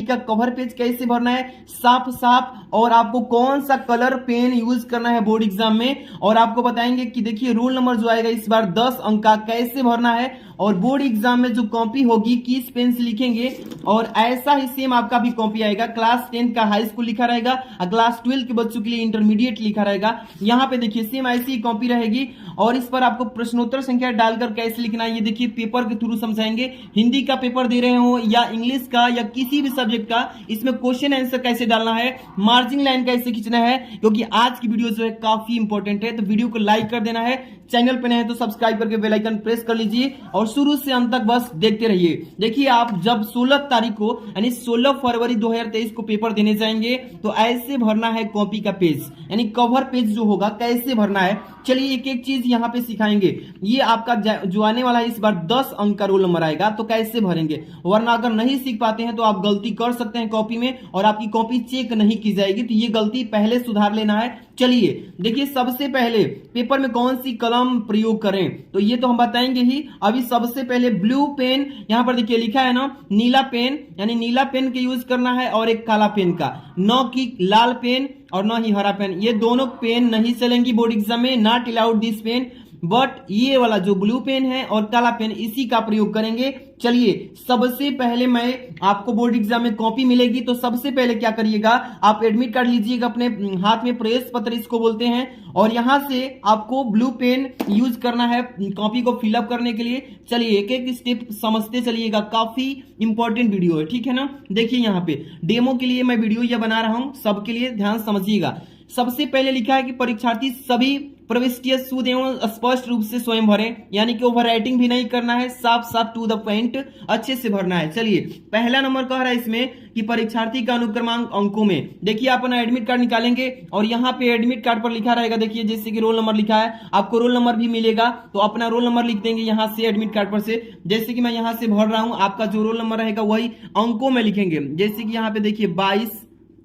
का cover page कैसे भरना है साफ साफ, और आपको कौन सा कलर पेन यूज करना है बोर्ड एग्जाम में, और आपको बताएंगे कि देखिए रोल नंबर जो आएगा इस बार 10 अंक का कैसे भरना है, और बोर्ड एग्जाम में जो कॉपी होगी किस पेन से लिखेंगे, और ऐसा ही सेम आपका भी कॉपी आएगा। क्लास 10 का हाई स्कूल लिखा रहेगा और क्लास 12 के बच्चों के लिए इंटरमीडिएट लिखा रहेगा। यहाँ पे देखिए सेम ऐसी ही कॉपी रहेगी, और इस पर आपको प्रश्नोत्तर संख्या डालकर कैसे लिखना है ये देखिए पेपर के थ्रू समझाएंगे। हिंदी का पेपर दे रहे हो या इंग्लिश का या किसी भी सब्जेक्ट का, इसमें क्वेश्चन आंसर कैसे डालना है, मार्जिन लाइन कैसे खींचना है, क्योंकि आज की वीडियो जो है काफी इंपॉर्टेंट है। तो वीडियो को लाइक कर देना है, चैनल पे नए हैं तो सब्सक्राइब करके बेल आइकन प्रेस कर लीजिए और शुरू से अंत तक बस देखते रहिए। देखिए आप जब 16 तारीख को यानी 16 फरवरी 2023 को पेपर देने जाएंगे तो ऐसे भरना है कॉपी का पेज, यानी कवर पेज जो होगा कैसे भरना है। चलिए एक एक चीज यहाँ पे सिखाएंगे। ये आपका जो आने वाला है इस बार 10 अंक का रोल नंबर आएगा तो कैसे भरेंगे, वरना अगर नहीं सीख पाते हैं तो आप गलती कर सकते हैं कॉपी में और आपकी कॉपी चेक नहीं की जाएगी, तो ये गलती पहले सुधार लेना है। चलिए देखिए सबसे पहले पेपर में कौन सी कलम प्रयोग करें तो ये तो हम बताएंगे ही। अभी सबसे पहले ब्लू पेन, यहाँ पर देखिए लिखा है ना नीला पेन, यानी नीला पेन के यूज करना है, और एक काला पेन का, न कि लाल पेन और न ही हरा पेन। ये दोनों पेन नहीं चलेंगी बोर्ड एग्जाम में, not allowed this pen, but ये वाला जो ब्लू पेन है और काला पेन इसी का प्रयोग करेंगे। चलिए सबसे पहले मैं आपको बोर्ड एग्जाम में कॉपी मिलेगी तो सबसे पहले क्या करिएगा, आप एडमिट कार्ड लीजिएगा अपने हाथ में, प्रेस पत्र इसको बोलते हैं, और यहां से आपको ब्लू पेन यूज करना है कॉपी को फिलअप करने के लिए। चलिए एक एक स्टेप समझते चलिएगा, काफी इंपॉर्टेंट वीडियो है, ठीक है ना। देखिए यहाँ पे डेमो के लिए मैं वीडियो यह बना रहा हूं, सबके लिए ध्यान समझिएगा। सबसे पहले लिखा है कि परीक्षार्थी सभी प्रविष्टियां शुद्ध एवं स्पष्ट रूप से स्वयं भरें, यानी कि ओवर राइटिंग भी नहीं करना है, साफ साफ टू द पॉइंट अच्छे से भरना है। चलिए पहला नंबर कह रहा है इसमें कि परीक्षार्थी का अनुक्रमांक अंकों में। देखिए आप अपना एडमिट कार्ड निकालेंगे और यहाँ पे एडमिट कार्ड पर लिखा रहेगा, देखिए जैसे कि रोल नंबर लिखा है, आपको रोल नंबर भी मिलेगा तो अपना रोल नंबर लिख देंगे यहाँ से एडमिट कार्ड पर से। जैसे कि मैं यहाँ से भर रहा हूँ, आपका जो रोल नंबर रहेगा वही अंकों में लिखेंगे। जैसे कि यहाँ पे देखिए 22,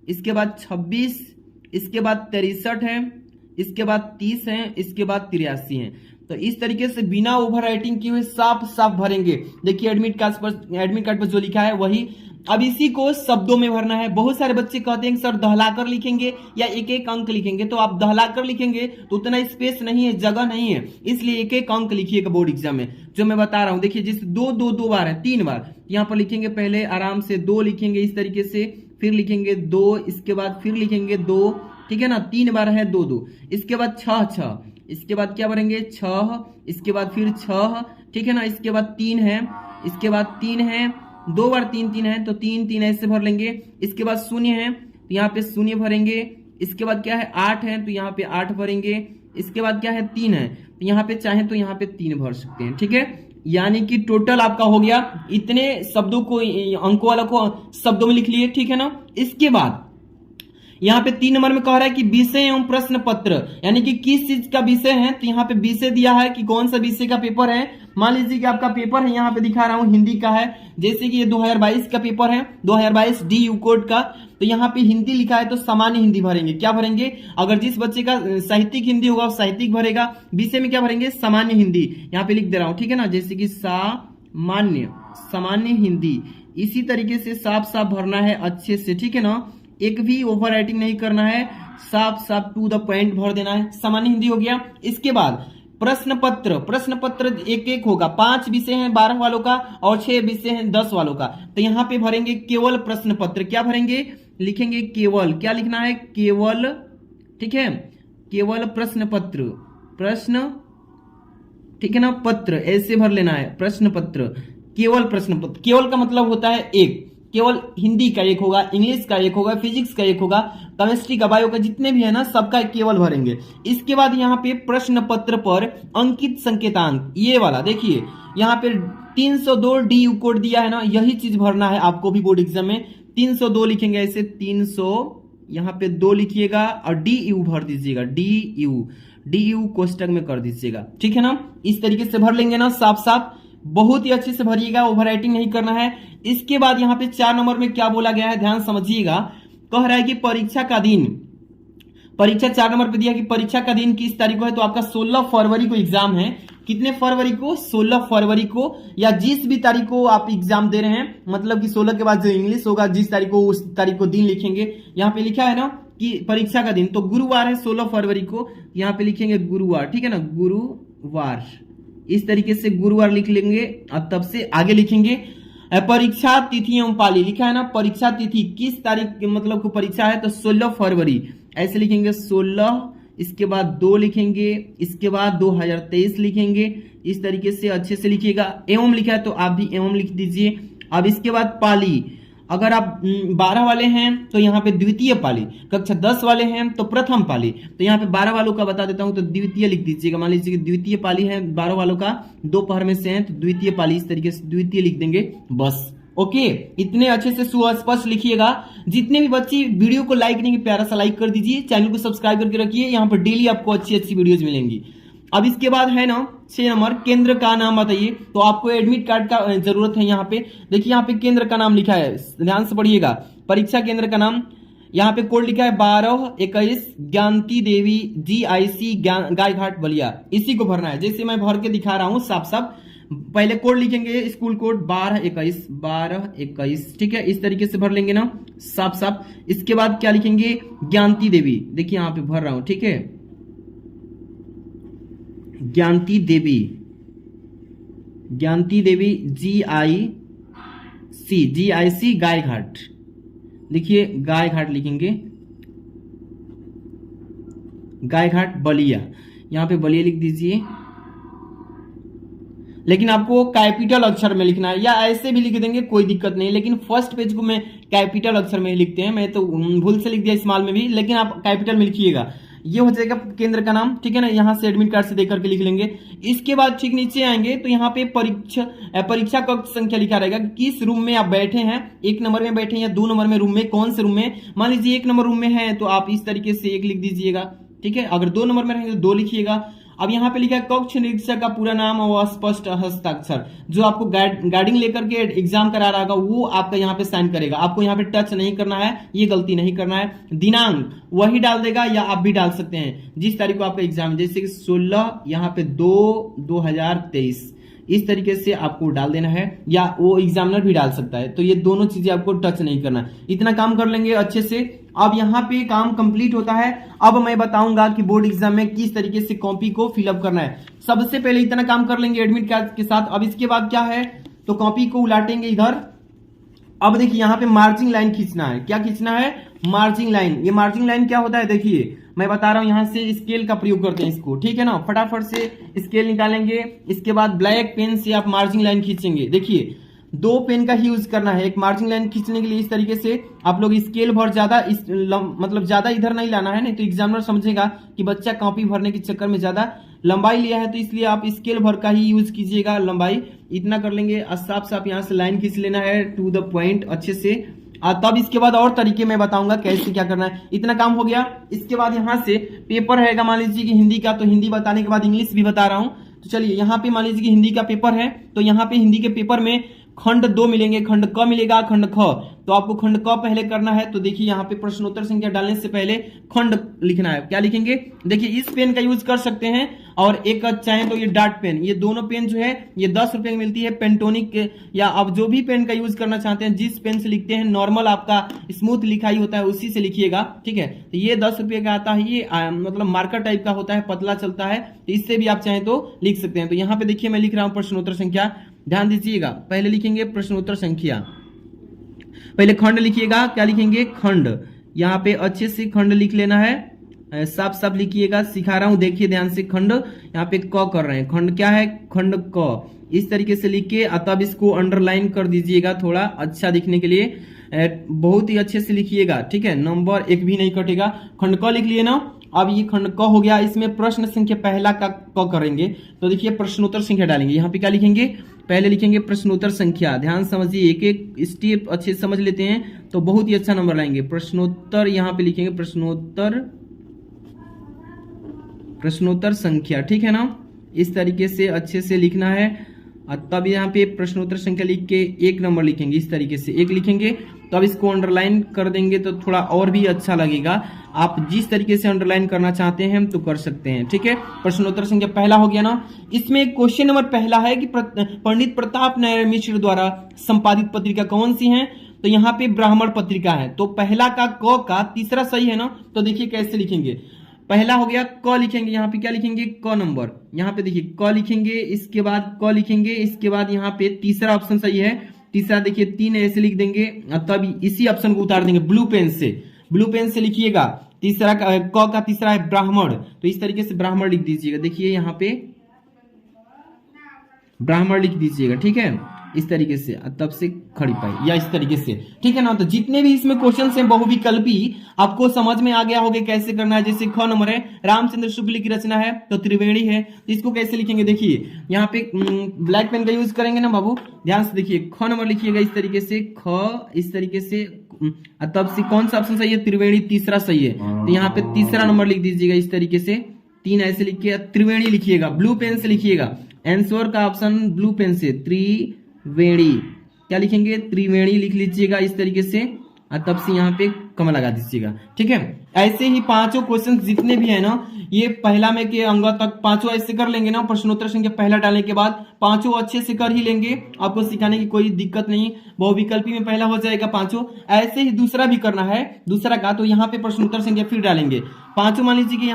इसके बाद 26, इसके बाद 63 है, इसके बाद 30 है, इसके बाद 83 है। तो इस तरीके से बिना ओवर राइटिंग किए हुए साफ साफ भरेंगे। देखिए एडमिट कार्ड पर जो लिखा है वही। अब इसी को शब्दों में भरना है। बहुत सारे बच्चे कहते हैं सर दहलाकर लिखेंगे या एक एक अंक लिखेंगे, तो आप दहलाकर लिखेंगे तो उतना स्पेस नहीं है, जगह नहीं है, इसलिए एक एक अंक लिखिएगा बोर्ड एग्जाम में जो मैं बता रहा हूं। देखिए जिस दो बार है, 3 बार यहाँ पर लिखेंगे, पहले आराम से 2 लिखेंगे इस तरीके से, फिर लिखेंगे 2, इसके बाद फिर लिखेंगे 2, ठीक है ना, 3 बार है 2 2, इसके बाद 6, इसके बाद क्या भरेंगे 6, इसके बाद फिर 6, ठीक है ना, इसके बाद 3 है, इसके बाद 3 है, 2 बार 3 3 है तो 3 3 ऐसे भर लेंगे। इसके बाद 0 है तो यहाँ पे 0 भरेंगे। इसके बाद क्या है 8 है तो यहाँ पे 8 भरेंगे। इसके बाद क्या है 3 है तो यहाँ पे चाहे तो यहाँ पे 3 भर सकते हैं, ठीक है। यानी कि टोटल आपका हो गया इतने शब्दों को, अंकों वाला को शब्दों में लिख लिए, ठीक है ना। इसके बाद यहाँ पे 3 नंबर में कह रहा है कि विषय एवं प्रश्न पत्र, यानी कि किस चीज का विषय है, तो यहाँ पे विषय दिया है कि कौन सा विषय का पेपर है। मान लीजिए कि आपका पेपर है, यहाँ पे दिखा रहा हूँ हिंदी का है, जैसे कि ये 2022 का पेपर है, 2022 DU कोड का, तो यहाँ पे हिंदी लिखा है तो सामान्य हिंदी भरेंगे। क्या भरेंगे, अगर जिस बच्चे का साहित्यिक हिंदी होगा वो साहित्यिक भरेगा, विषय में क्या भरेंगे सामान्य हिंदी, यहाँ पे लिख दे रहा हूँ, ठीक है ना, जैसे कि सामान्य हिंदी। इसी तरीके से साफ साफ भरना है अच्छे से, ठीक है ना, एक भी ओवर राइटिंग नहीं करना है, साफ साफ टू द पॉइंट भर देना है। सामान्य हिंदी हो गया। इसके बाद प्रश्न पत्र एक एक होगा, 5 विषय हैं 12 वालों का और 6 विषय हैं 10 वालों का, तो यहाँ पे भरेंगे केवल प्रश्न पत्र। क्या भरेंगे, लिखेंगे केवल, क्या लिखना है केवल, ठीक है, केवल प्रश्न पत्र, प्रश्न, ठीक है ना, पत्र ऐसे भर लेना है, प्रश्न पत्र, केवल प्रश्न पत्र। केवल का मतलब होता है एक, केवल हिंदी का एक होगा, इंग्लिश का एक होगा, फिजिक्स का एक होगा, केमिस्ट्री का, बायो का, जितने भी है ना सबका केवल भरेंगे। इसके बाद यहाँ पे प्रश्न पत्र पर अंकित संकेतांक, ये वाला देखिए यहाँ पे 302 DU कोड दिया है ना, यही चीज भरना है आपको भी बोर्ड एग्जाम में। 302 लिखेंगे ऐसे, 300 यहाँ पे 2 लिखिएगा और DU भर दीजिएगा, DU कोष्टक में कर दीजिएगा, ठीक है ना। इस तरीके से भर लेंगे ना साफ साफ, बहुत ही अच्छे से भरिएगा, ओवर राइटिंग नहीं करना है। इसके बाद यहाँ पे 4 नंबर में क्या बोला गया है, ध्यान समझिएगा। कह रहा है कि परीक्षा का दिन, परीक्षा 4 नंबर पे दिया कि परीक्षा का दिन किस तारीख को है, तो आपका 16 फरवरी को एग्जाम है, कितने फरवरी को? 16 फरवरी को, या जिस भी तारीख को आप एग्जाम दे रहे हैं, मतलब कि 16 के बाद जो इंग्लिश होगा जिस तारीख को, उस तारीख को दिन लिखेंगे। यहाँ पे लिखा है ना कि परीक्षा का दिन, तो गुरुवार है 16 फरवरी को, यहाँ पे लिखेंगे गुरुवार, ठीक है ना, गुरुवार। इस तरीके से गुरुवार लिख लेंगे और तब से आगे लिखेंगे परीक्षा तिथि एवं पाली। लिखा है ना परीक्षा तिथि किस तारीख मतलब को परीक्षा है, तो 16 फरवरी, ऐसे लिखेंगे 16, इसके बाद 2 लिखेंगे, इसके बाद 2023 लिखेंगे। इस तरीके से अच्छे से लिखिएगा। एवं लिखा है तो आप भी एवं लिख दीजिए। अब इसके बाद पाली, अगर आप 12 वाले हैं तो यहाँ पे द्वितीय पाली, कक्षा 10 वाले हैं तो प्रथम पाली। तो यहाँ पे 12 वालों का बता देता हूं, तो द्वितीय लिख दीजिएगा। मान लीजिए कि द्वितीय पाली है 12 वालों का, दोपहर में से है तो द्वितीय पाली, इस तरीके से द्वितीय लिख देंगे बस। ओके, इतने अच्छे से सुस्पष्ट लिखिएगा। जितने भी बच्चे वीडियो को लाइक नहीं, प्यारा सा लाइक कर दीजिए, चैनल को सब्सक्राइब करके रखिए, यहाँ पर डेली आपको अच्छी अच्छी वीडियोज मिलेंगी। अब इसके बाद है ना 6 नंबर, केंद्र का नाम बताइए। तो आपको एडमिट कार्ड का जरूरत है। यहाँ पे देखिए, यहाँ पे केंद्र का नाम लिखा है, ध्यान से पढ़िएगा। परीक्षा केंद्र का नाम, यहाँ पे कोड लिखा है 1221 ज्ञानती देवी GIC गायघाट बलिया, इसी को भरना है। जैसे मैं भर के दिखा रहा हूँ साफ साफ। पहले कोड लिखेंगे, स्कूल कोड 1221, ठीक है, इस तरीके से भर लेंगे ना साफ साफ। इसके बाद क्या लिखेंगे, ज्ञानती देवी, देखिए यहाँ पे भर रहा हूं, ठीक है, ज्ञानती देवी GIC गायघाट, देखिए गायघाट लिखेंगे, गायघाट बलिया, यहां पे बलिया लिख दीजिए। लेकिन आपको कैपिटल अक्षर में लिखना है, या ऐसे भी लिख देंगे कोई दिक्कत नहीं, लेकिन फर्स्ट पेज को मैं कैपिटल अक्षर में लिखते हैं, मैं तो भूल से लिख दिया स्मॉल में भी, लेकिन आप कैपिटल में लिखिएगा। ये हो जाएगा केंद्र का नाम, ठीक है ना, यहां से एडमिट कार्ड से देख करके लिख लेंगे। इसके बाद ठीक नीचे आएंगे तो यहाँ पे परीक्षा कक्ष संख्या लिखा रहेगा, किस रूम में आप बैठे हैं, 1 नंबर में बैठे हैं या 2 नंबर में रूम में, कौन से रूम में। मान लीजिए 1 नंबर रूम में है तो आप इस तरीके से 1 लिख दीजिएगा, ठीक है। अगर 2 नंबर में रहेंगे तो 2 लिखिएगा। अब यहाँ पे लिखा है कक्ष निरीक्षक का पूरा नाम और स्पष्ट हस्ताक्षर, जो आपको गाइडिंग लेकर के एग्जाम करा रहा होगा वो आपका यहाँ पे साइन करेगा। आपको यहाँ पे टच नहीं करना है, ये गलती नहीं करना है। दिनांक वही डाल देगा या आप भी डाल सकते हैं जिस तारीख को आपका एग्जाम, जैसे कि 16 यहाँ पे 2/2023, इस तरीके से आपको डाल देना है, या वो एग्जामिनर भी डाल सकता है। तो ये दोनों चीजें आपको टच नहीं करना है। इतना काम कर लेंगे अच्छे से। अब यहाँ पे काम कंप्लीट होता है। अब मैं बताऊंगा कि बोर्ड एग्जाम में किस तरीके से कॉपी को फिलअप करना है। सबसे पहले इतना काम कर लेंगे एडमिट कार्ड के साथ। अब इसके बाद क्या है, तो कॉपी को उलाटेंगे इधर। अब देखिए यहाँ पे मार्जिंग लाइन खींचना है। क्या खींचना है, मार्जिंग लाइन। ये मार्जिंग लाइन क्या होता है, देखिए मैं बता रहा हूं, यहां से स्केल का प्रयोग करते हैं इसको, ठीक है ना। फटाफट से स्केल निकालेंगे। इसके बाद ब्लैक पेन से आप मार्जिंग लाइन खींचेंगे। देखिए 2 पेन का ही यूज करना है एक मार्जिंग लाइन खींचने के लिए। इस तरीके से आप लोग स्केल भर ज्यादा मतलब ज्यादा इधर नहीं लाना है, नहीं तो एग्जामिनर समझेगा कि बच्चा कॉपी भरने के चक्कर में ज्यादा लंबाई लिया है, तो इसलिए आप स्केल भर का ही यूज कीजिएगा लंबाई। इतना कर लेंगे और साफ साफ यहाँ से लाइन खींच लेना है टू द पॉइंट अच्छे से। तब इसके बाद और तरीके मैं बताऊंगा कैसे क्या करना है। इतना काम हो गया। इसके बाद यहाँ से पेपर रहेगा, मान लीजिए कि हिंदी का, तो हिंदी बताने के बाद इंग्लिश भी बता रहा हूं। तो चलिए यहाँ पे मान लीजिए कि हिंदी का पेपर है, तो यहाँ पे हिंदी के पेपर में खंड 2 मिलेंगे, खंड क मिलेगा, खंड ख। तो आपको खंड क पहले करना है। तो देखिए यहाँ पे प्रश्नोत्तर संख्या डालने से पहले खंड लिखना है। क्या लिखेंगे, देखिए इस पेन का यूज कर सकते हैं, और एक चाहे तो ये डार्ट पेन, ये दोनों पेन जो है ये 10 रुपए की मिलती है। पेंटोनिक या आप जो भी पेन का यूज करना चाहते हैं, जिस पेन से लिखते हैं नॉर्मल आपका स्मूथ लिखाई होता है उसी से लिखिएगा, ठीक है। तो ये 10 रुपए का आता है, ये मतलब मार्कर टाइप का होता है, पतला चलता है, तो इससे भी आप चाहें तो लिख सकते हैं। तो यहाँ पे देखिए मैं लिख रहा हूं प्रश्नोत्तर संख्या, ध्यान दीजिएगा। पहले लिखेंगे प्रश्नोत्तर संख्या, पहले खंड लिखिएगा। क्या लिखेंगे, खंड। यहाँ पे अच्छे से खंड लिख लेना है, साफ साफ लिखिएगा, सिखा रहा हूं, देखिए ध्यान से। खंड यहाँ पे क कर रहे हैं, खंड क्या है, खंड क। इस तरीके से लिख के तब इसको अंडरलाइन कर दीजिएगा थोड़ा अच्छा दिखने के लिए। बहुत ही अच्छे से लिखिएगा, ठीक है, नंबर एक भी नहीं कटेगा। खंड क लिख लिए ना। अब ये खंड क हो गया, इसमें प्रश्न संख्या पहला का क करेंगे। तो देखिए प्रश्नोत्तर संख्या डालेंगे। यहाँ पे क्या लिखेंगे, पहले लिखेंगे प्रश्नोत्तर संख्या। ध्यान समझिए, एक एक स्टेप अच्छे से समझ लेते हैं तो बहुत ही अच्छा नंबर लाएंगे। प्रश्नोत्तर यहाँ पे लिखेंगे प्रश्नोत्तर संख्या, ठीक है ना। इस तरीके से अच्छे से लिखना है। और तब यहाँ पे प्रश्नोत्तर संख्या लिख के 1 नंबर लिखेंगे, इस तरीके से 1 लिखेंगे। तो अब इसको अंडरलाइन कर देंगे तो थोड़ा और भी अच्छा लगेगा। आप जिस तरीके से अंडरलाइन करना चाहते हैं तो कर सकते हैं, ठीक है। प्रश्नोत्तर संख्या पहला हो गया ना। इसमें क्वेश्चन नंबर पहला है कि पंडित प्रताप नारायण मिश्र द्वारा संपादित पत्रिका कौन सी है? तो यहाँ पे ब्राह्मण पत्रिका है। तो पहला का क का तीसरा सही है ना। तो देखिए कैसे लिखेंगे। पहला हो गया क लिखेंगे, यहाँ पे क्या लिखेंगे क नंबर, यहाँ पे देखिए क लिखेंगे, इसके बाद क लिखेंगे, इसके बाद यहाँ पे तीसरा ऑप्शन सही है। तीसरा देखिए 3 ऐसे लिख देंगे, तब इसी ऑप्शन को उतार देंगे ब्लू पेन से। ब्लू पेन से लिखिएगा। तीसरा क का तीसरा है ब्राह्मण, तो इस तरीके से ब्राह्मण लिख दीजिएगा। देखिए यहाँ पे ब्राह्मण लिख दीजिएगा, ठीक है, इस तरीके से, तब से खड़ी पाई या इस तरीके से, ठीक है ना। तो जितने भी इसमें क्वेश्चन हैं बहुविकल्पी आपको समझ में आ गया होगा कैसे करना है। जैसे ख नंबर है रामचंद्र शुक्ल की रचना है, तो त्रिवेणी है, तो इसको कैसे लिखेंगे? देखिए यहाँ पे ब्लैक पेन का यूज करेंगे ना बाबू, ध्यान से देखिए। ख नंबर लिखिएगा इस तरीके से, ख इस तरीके से, तब से कौन सा ऑप्शन सही है? त्रिवेणी तीसरा सही है। तो यहाँ पे तीसरा नंबर लिख दीजिएगा इस तरीके से, 3 ऐसे लिख के त्रिवेणी लिखिएगा, ब्लू पेन से लिखिएगा। आंसर का ऑप्शन ब्लू पेन से त्रिवेणी, क्या लिखेंगे? त्रिवेणी लिख लीजिएगा इस तरीके से, और तब से यहाँ पे कमा लगा दीजिएगा, ठीक है। ऐसे ही पांचों क्वेश्चन जितने भी है ना, ये पहला में के अंग तक पांचों ऐसे कर लेंगे ना। प्रश्नोत्तर संख्या पहला डालने के बाद पांचों अच्छे से कर ही लेंगे, आपको सिखाने की कोई दिक्कत नहीं। बहुविकल्पी में पहला हो जाएगा पांचों। ऐसे ही दूसरा भी करना है, दूसरा का तो यहाँ पे प्रश्नोत्तर संख्या फिर डालेंगे पांचों। मान लीजिए कि